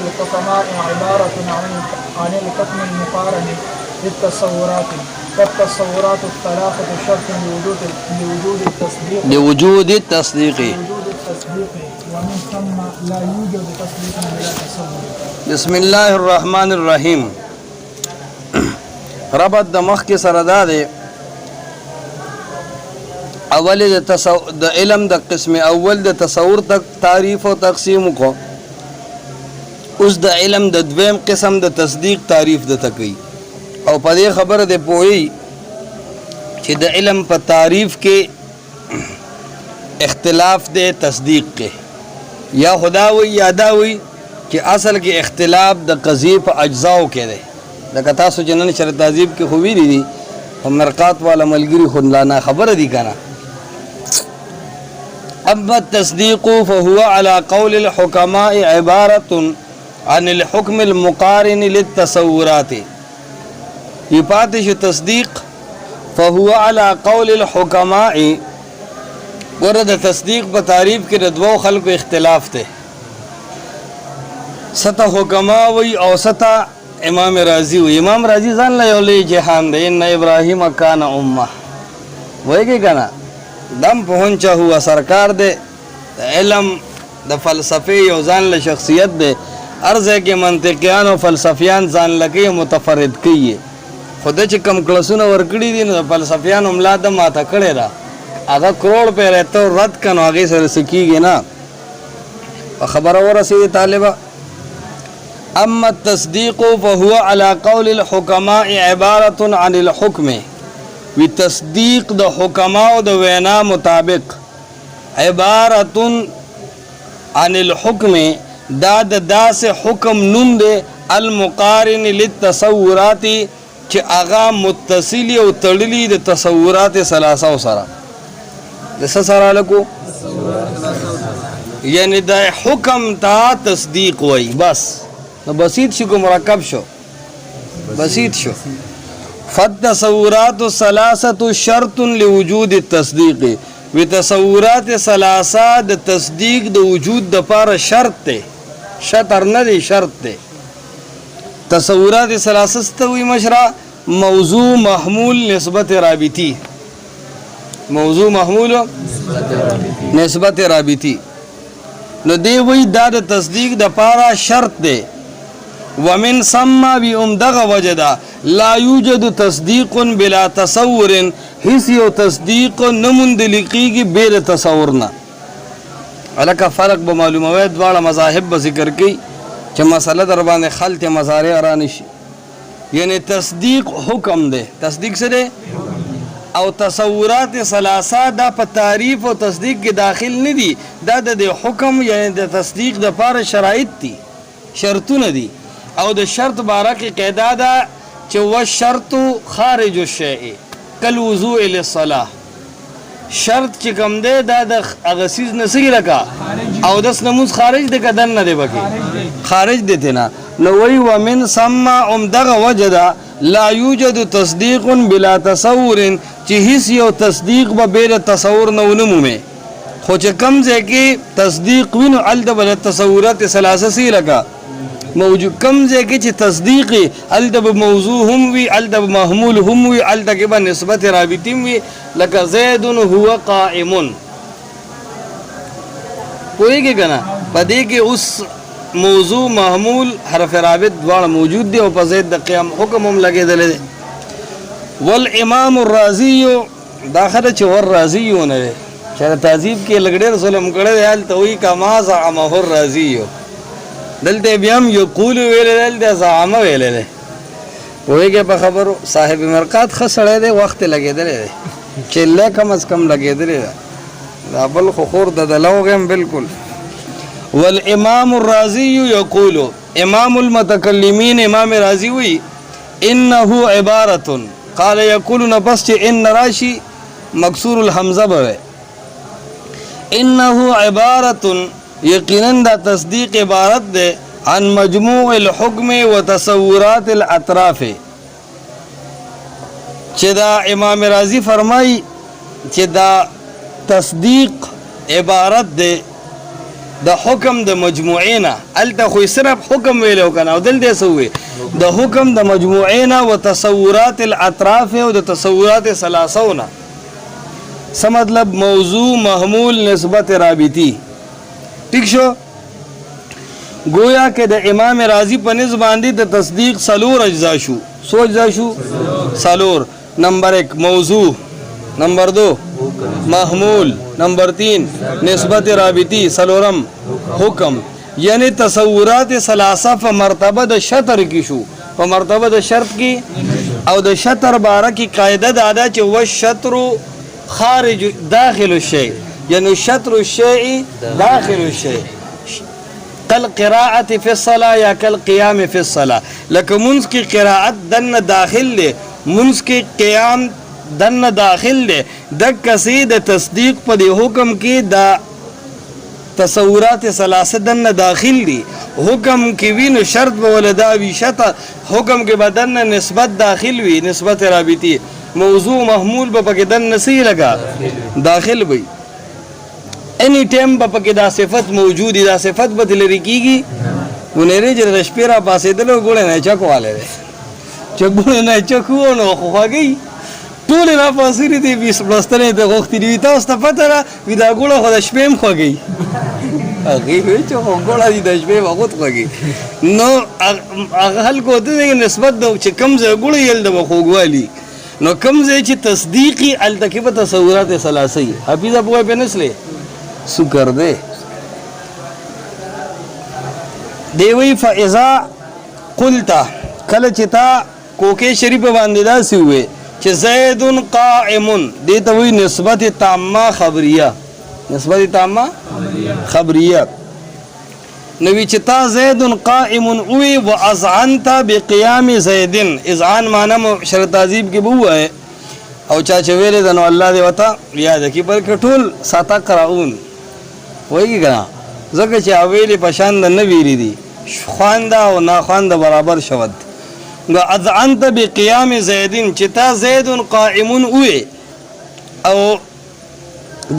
الحكماء عبارة عن الحكم المقارن للتصورات، والتصورات الثلاثة شرط لوجود التصديق ومن ثم لا يوجد تصديق بلا تصور. بسم الله الرحمن الرحیم. ربط د مخ کې سره دا دی، اول د علم د قسم اول د تصور تک تعریف او تقسیم کو، اوس د علم د دویم قسم د تصدیق تعریف د تکي، او په دې خبره ده پوي چې د علم په تعریف کې اختلاف ده تصدیق کې، یا خداوي یا داوي چې اصل کې اختلاف د قضیه په اجزاو کې ده. لکه تاسو جنن شر تهذیب کې خو ویلي دي، هم مرقات والا ملګری خندلانا خبره دي کنه. اما التصديق فهو على قول الحكماء عبارة عن الحكم المقارن للتصورات. يباتش تصديق فهو على قول الحكماء، ورد تصدیق په تعریف کې د دوو خلکو اختلاف ته، ستا حکما وی او ستا امام رازی وی. امام رازی ځان له یو لوی جهان دی، ان ابراهیم کان امه وایي کنه، دم پهنچا ہوا سرکار دے، علم د فلسفه یو ځان له شخصیت دی، ارزه کې منطقيان او فلسفیان ځان لکه متفرد کیه. خدای چې کم کلاسونه ورکړي دي نو فلسفیان عمله د ماته کړي را، هغه کروڑ په رته رد کنو هغه سره سکیږي نه. په خبره ورسې طالبہ. اما التصديق فهو على قول الحكماء عبارة عن الحكم، وی تصدیق د حکماو د وینا مطابق عبارة عن الحكم، دا د داس حکم نوم دی المقارن للتصورات چې اغا متصلی او تړلی د تصورات ثلاثه سره. د سره لکو یعنی د حکم تا تصدیق وای، بس نو بسیط شو کو مرکب شو، بسیط شو. فالتصورات الثلاثه شرط لوجود التصديق، وتصورات ثلاثه د تصدیق د وجود د پاره شرط ته، شرط نه دی، شرط ته. تصورات ثلاثه استوي مشرع موضوع محمول نسبت رابطی، موضوع محمول نسبت رابطی. نو دی وی دا د تصدیق د پاره شرط دی. ومن ثم بأمدغ وجدا لا يوجد تصديق بلا تصور، هیڅ یو تصدیق نموندلقیږي بلا تصورنا. الکه فرق به معلوموي، دواړه مذاهب به ذکر کوي چې مسله در باندې خلط مزارع رانه شي. یعنی تصدیق حکم دی، تصدیق څه دی؟ او تصورات ثلاثه دا په تعریف او تصدیق کې داخل نه دي، دا د حکم یعنی د تصدیق د لپاره شرایط دي، شرطونه دي. او د شرط بارکه قاعده ده چې والشرط خارج الشیء کالوضوء للصلاه. شرط چې کوم دی دا د اغسیز نسګی لکه او داس نموز خارج د کدن نه دی بکی، خارج دی نه. نو وی ومن ثم عمدغه وجدا لا يوجد تصديق بلا تصور، چې هیڅ یو تصدیق به بلا تصور نه ونمومه. خو چې کم ځای کې تصدیق وینو الته بل تصورات ثلاثه سی لکه موجود، کم ځای کې چې تصدیق الته موضوع هم وي، الته محمول هم وي، الته کې به نسبت رابطی وي، لکه زید هو قائم. پوهیږي کنه په دې کې اوس موضوع محمول حرف رابط دواړه موجود دي او په زید د قیام حکم هم لګیدل دي. والامام الرازی داخله چې ور رازی نه دی، چې تهذیب کې لګډه رسول هم کړه حال ته وی کما زعمه الرازی، دلته بیا هم یقول ویل دلته زعم ویل دی. وایګه په خبرو صاحب مرقات خسړې دی، وخت لګیدل دی چې له کم از کم لګیدل دی، دا بل خو خور د لوغم بالکل. والامام الرازی یقول، امام المتکلمین امام رازی وی انه عبارة، قال یقول نبس چې ان راشی مکسور الحمزه به انه عبارة، یقینا دا تصدیق عبارت ده عن مجموع الحکم و تصورات الاطراف. چې دا امام رازی فرمای چې دا تصدیق عبارت ده د حکم د مجموعینا الته خو صرف حکم ویلو کنه او دلته سوې د حکم د مجموعینا و تصورات الاطراف او د تصورات ثلاثونه څه مطلب موضوع محمول نسبت رابطی ٹھیک شو گویا کہ د امام رازی په نسبت باندې د تصدیق سلور اجزا شو سو اجزا شو سلور نمبر 1 موضوع نمبر 2 محمول نمبر 3 نسبت رابطی سلورم حکم یعنی تصورات ثلاثه په مرتبه د شطر کی شو په مرتبه د شرط کی او د شطر باره کی قاعده د ادا چې و شطر خارج داخل الشيء یعنی شطر الشيء داخل الشيء کل قراءت فی الصلاة یا کل قیام فی الصلاة لکه منس کی قراءت دن داخل لے منس کی قیام دن داخل لے دک کسی د تصدیق پا دی حکم کی دا تصورات ثلاثه دن داخل دی حکم کی وی نو شرط بولدا وی شطر حکم کے بدن نسبت داخل وی نسبت رابطی موضوع محمول با پاک دن نسی لگا داخل وی اینی ٹیم با پاک دا صفت موجودی دا صفت بدلری کی گی ونیری جر رشپیرا پاسے دلو گوڑے نای چکو والے دے چکوڑے نای چکو نو خوخوا گئی ټول را پاسری دی 20 پلسترې د غوښتي دی تاسو ته پته را وی دا ګوړه خو د شپې هم خوږي هغه وی چې خو ګوړه دی د شپې وخت خوږي نو هغه هل کو ته نسبت د چې کم ځای ګوړه یل د خوږوالي نو کم ځای چې تصدیقی التکبه تصورات ثلاثه حفیظ ابو په نسله سکر دے دیوی فاذا قلتا کله چې تا کوکه شریف باندې دا سی وې چې زید قائم دې ته وی نسبت تامه خبریه نسبت تامه خبریه نوی چې تا زید قائم وی واذعنت بقيام زید اذعان معنی شرط تعذیب کې بو ہے او چا چې ویلې دنو الله دې وتا یاد کی بلکې ټول ساته قراون وایي کنا زکه چې اویلې پشان د نویری دي خواندا او نا خواندا برابر شود نو اذعنت بقيام زید چې تا زید قائم وی او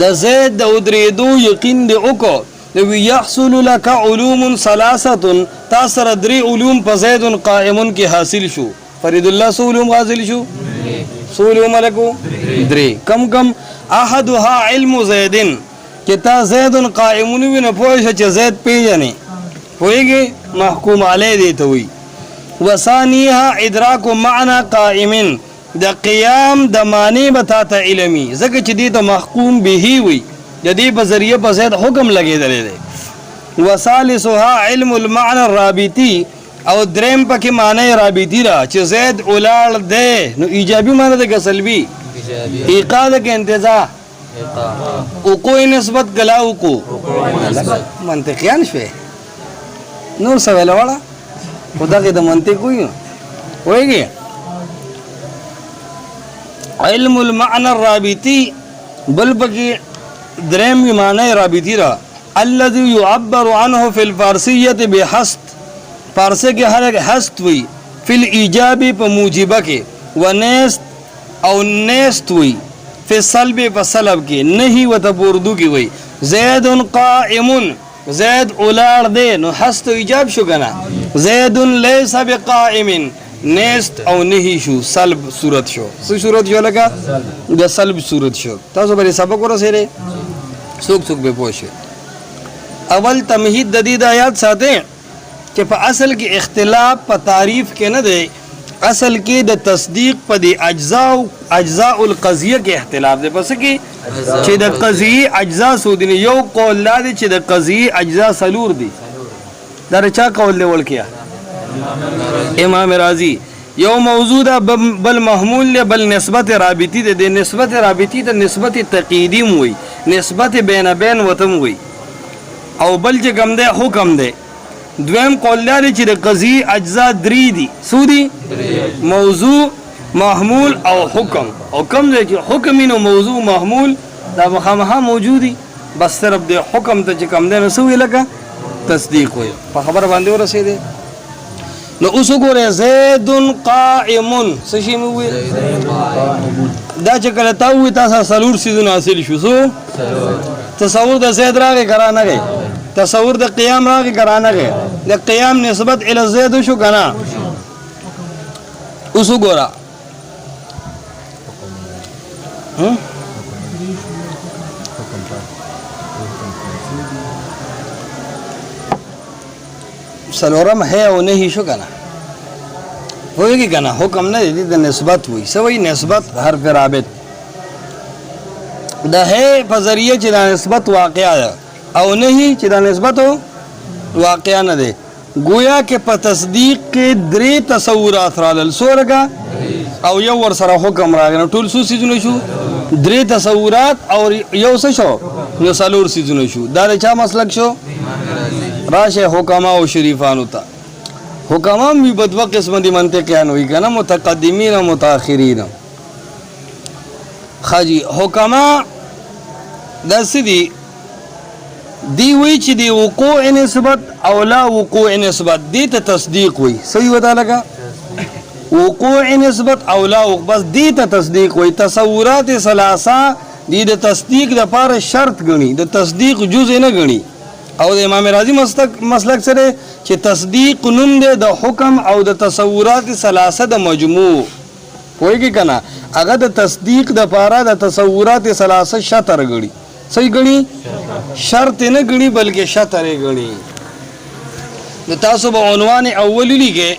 د زید د ودریدو یقین دی وکړو نو یحصل لك علوم ثلاثه تاثر دري علوم په زید قائم کې حاصل شو فرید الله سو علوم حاصل شو سو علوم لکو دري کم کم احدها علم زید کتا زید قائم وی نه پوه چې زید پیژنې پوهیږي محکوم علی دی ته وی وثانیها ادراک معنی قائم د قیام د معنی بتا ته علمی زکه چې دی ته محکوم به وی د دې په ذریعہ په زید حکم لګیدل دی وثالثها علم المعنى الرابطی او دریم پکې معنی رابطی را چې زید اولاد دی نو ایجابی معنی د کسلبی ایقاد کې انتزاع او کوئی نسبت گلاو کو منطقیان شوه نور سوال والا خدا کې د منطق کوي وایي علم المعنى الرابطي بل بقي درم معنی رابطی را الذي يعبر عنه في الفارسية بحسد فارسی کې هر حسد وي فی الايجاب په موجبه کې ونست او نست وي فی سلب په سلب کې نهي وته اردو کې وي زید قائم زید اولاد دے نو حسد ایجاب شو کنه زید لیس بقائم نیست او نهی شو سلب صورت شو څه صورت شو لکه د سلب صورت شو تاسو به سبق ورسره څوک څوک به پوښي اول تمهید د دې آیات ساته چې په اصل کې اختلاف په تعریف کې نه دی اصل کې د تصدیق په دی اجزاء القضیه کې اختلاف دی پس کې چې د قضیه اجزاء سودنی یو قول لري چې د قضیه اجزاء سلور دي دا چا قول دی ولکیا امام رازی یو موضوع ده بل محمول له بل نسبت رابطی ده د نسبت رابطی ته نسبت تقیدیم وي نسبت بین وتم وي او بل چې کوم ده حکم ده دویم قول لري چې د قضیه اجزاء درې دي سودی موضوع محمول او حکم او کوم ځای چې حکم نو موضوع محمول دا مخامخ موجودي بس صرف د حکم ته چې کوم ده نو سوې لکه تصدیق وي په خبر باندې ورسېده نو اوس وګوره زید قائم څه شي مو وي دا چې کله تا وي تاسو سلور سيزونه حاصل شو سو تصور د زید راغی کرا نه گئی تصور د قیام راغی کرانه کې د قیام نسبت ال زید شو کنه اوس وګوره سلورم ہے او نہیں شو کنه ہوئے گی کنه حکم نه دی د نسبت وي سوی نسبت حرف رابط د ہے په ذریعه چې د نسبت واقعا ده او نه چې د نسبت واقعا نه ده گویا کې په تصدیق کې درې تصورات رالل سورګه او یو ور سره حکم راغی ټول سو سيزونه شو درې تصورات او یو څه شو یو څلور سيزونه شو دا چا مسلک شو راشه حکما او شریفانو ته حکما می بدو قسم دي منطقيان وي کنه متقدمین او متأخرین خاجي حکما دسدي دی وی چې دی وقوع نسبت او لا وقوع نسبت دی ته تصدیق وي صحیح ودا لگا وقوع نسبت او لا بس دی ته تصدیق وي تصورات ثلاثه دی د تصدیق د پاره شرط غني د تصدیق جزء نه غني او د امام رازی مسلک سره چې تصدیق نوم دی د حکم او د تصورات ثلاثه د مجموع وایي کنه هغه د تصدیق د پاره د تصورات ثلاثه شطر غړي صحیح غړي شرط نه غړي بلکې شطر غړي د تاسو په عنوان اولی لیکه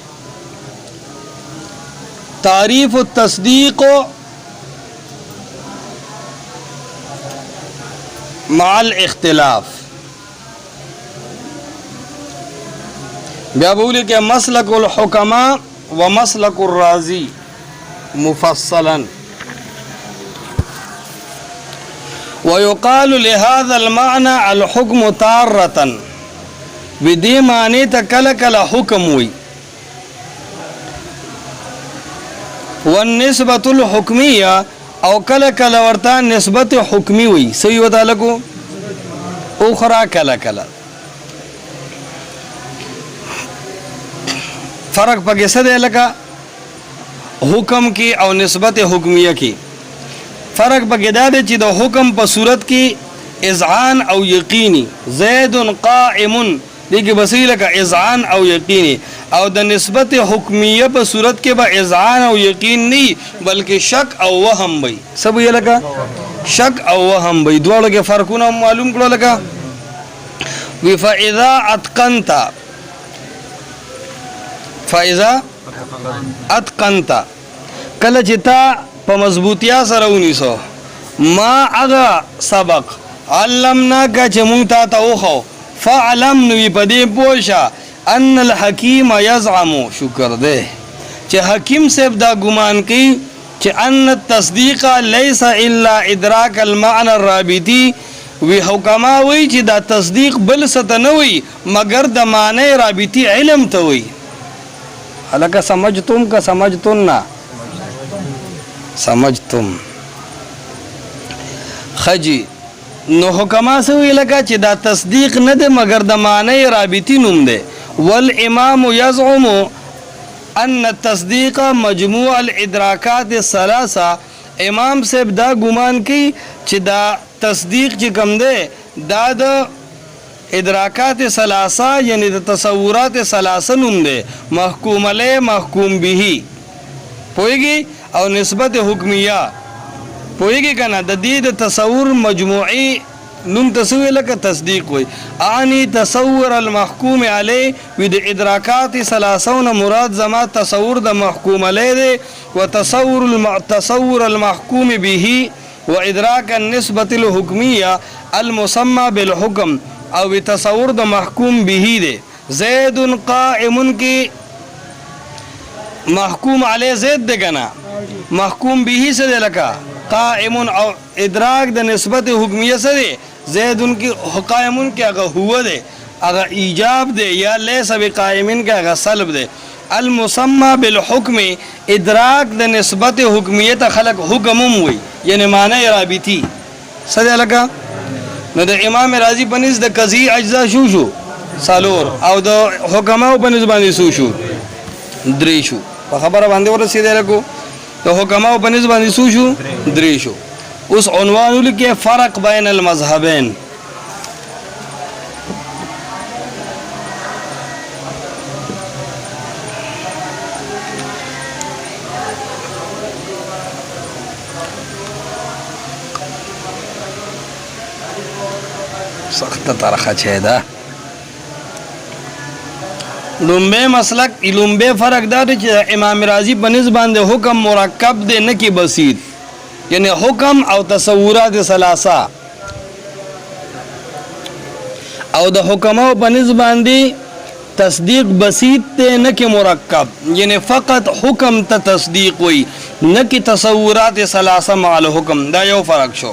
تعریف التصدیق مع الاختلاف بیا بولی کہ مسلک الحکماء و مسلک الرازی مفصلا ويقال لهذا المعنى الحكم تارة بدي معنی تکلکل حکم وی والنسبة الحکمیه او کلکل ورتا نسبت حکمی وی صحیح وتا لگو اخرى کلکل فرق پکې څه دی لکه حکم کې او نسبت حکمیه کې فرق پکې دا دی چې د حکم په صورت کې اذعان او یقیني زید قائم دې کې بسې لکه اذعان او یقیني او د نسبت حکمیه په صورت کې به اذعان او یقین نه بلکې شک او وهم وي سب یې لکه شک او وهم وي دواړو کې فرقونه معلوم کړو لکه وی فاذا اتقنت فاذا اتقنت کله چې تا په مضبوطیا سره ونیسو ما اغا سبق علمنا کا چې مونږ ته وخو فعلم نو په دې پوښه ان الحکیم یزعم شکر دې چې حکیم صاحب دا ګمان کوي چې ان التصدیق ليس الا ادراک المعنى الرابطي وی حکما وی چې دا تصدیق بل څه نه وي مگر د معنی رابطي علم ته وي حالکه سمجھتم کا سمجھتن نا سمجھتم خجی نو حکما سوی لگا چې دا تصدیق نه ده مگر د معنی رابطی نوم ده والامام یزعم ان التصدیق مجموع الادراکات الثلاثه امام صاحب دا ګمان کوي چې دا تصدیق چې کوم ده دا د ادراکات ثلاثه یعنی د تصورات ثلاثه نوم ده محکوم علیه محکوم به پویږي او نسبت حکمیه پویږي کنه د دې د تصور مجموعي نوم تسوی لکه تصدیق وي اعنی تصور المحکوم علیه و د ادراکات ثلاثه مراد زما تصور د محکوم علیه ده وتصور المحکوم به وادراک النسبه الحکمیه المسمى بالحكم او تصور د محکوم به ده زید قائم کی محکوم علی زید ده کنا محکوم به سے ده لکا قائم او ادراک د نسبت حکمیه سے ده زید کی قائم کی اگر هو ده اگر ایجاب ده یا لیس بقائم کی اگر سلب ده المسمى بالحكم ادراک د نسبت حکمیه ته خلق حکم وي یعنی معنی رابطی سده لکا نو د امام رازی بنز د قضی اجزا شو سالور او د حکماو بنز باندې شو درې شو په خبره باندې ورسېدل کو د حکماو بنز باندې شو درې شو اوس عنوان لکه فرق بین المذهبین سخت طرحه چه ده لومبه مسلک لومبه فرق دا دی چې امام رازی په نسبت باندې حکم مرکب دی نه کی بسیط یعنی حکم او تصورات ثلاثه او د حکمو په نسبت باندې تصدیق بسیط ته نه کی مرکب یعنی فقط حکم ته تصدیق وي نه کی تصورات ثلاثه مع الحکم دا یو فرق شو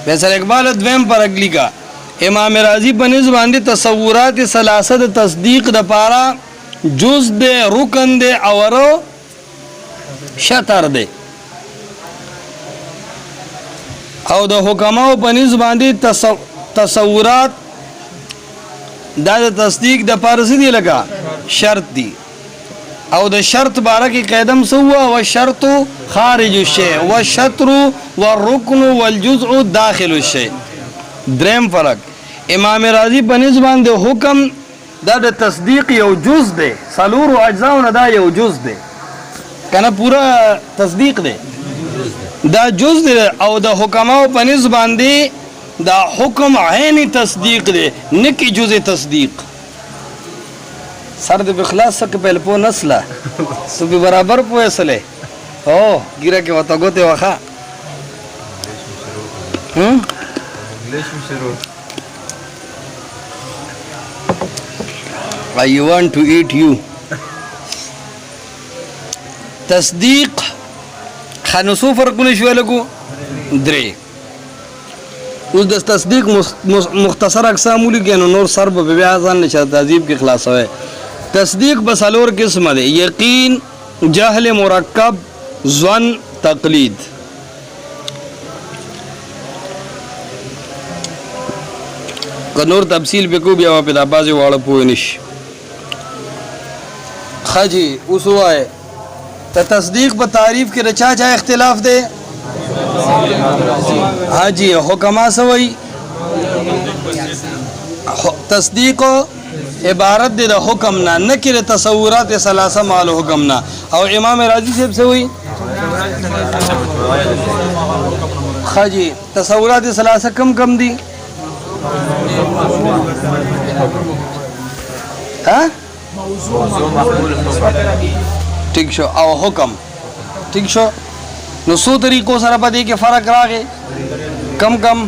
فیصل اقبال دویم فرق لیکا امام رازی په نسبت باندې تصورات ثلاثه د تصدیق د پاره جز دے رکن دے اور شطر دے او د حکماو په نسبت باندې تصورات دا د تصدیق د پاره سدي لگا شرط دی او د شرط باره کې قیدم سوا و شرط خارج الشیء والشطر والركن والجزء داخل الشیء دریم فرق امام رازی په نسبت باندې حکم دا د تصدیق یو جز دی سلور اجزاء نه دا یو جز دی کنه پورا تصدیق دی دا جز دی او د حکماو په نسبت باندې دا حکم عین تصدیق دی نه کی جز تصدیق سر د اخلاص سک په لپو نسله سو به برابر پوهسله او ګیره کې وته غوته واخا انګلیش شروع I want to eat you تصدیق خنصو فرقونه شو لګو درې اوس د تصدیق مختصر اقسام لیکن نور سر به بیا ځان نشه تهذیب کې خلاصوي تصدیق بسالور قسم ده یقین جهل مرکب ظن تقلید که نور تفصیل بکو بیا په د بازي واړه پوه نشي خاجی اوس وای ته تصدیق په تعریف کې رچا چا اختلاف ده حاجی حکما سوئی تصدیق عبارت دے دا حکم نا نکر تصورات ثلاثه مال حکم نا او امام رازی صاحب سوئی خاجی تصورات ثلاثه کم کم دی ها ٹھیک شو او حکم ٹھیک شو نو سو طریقوں سره پدې کې فرق راغی کم کم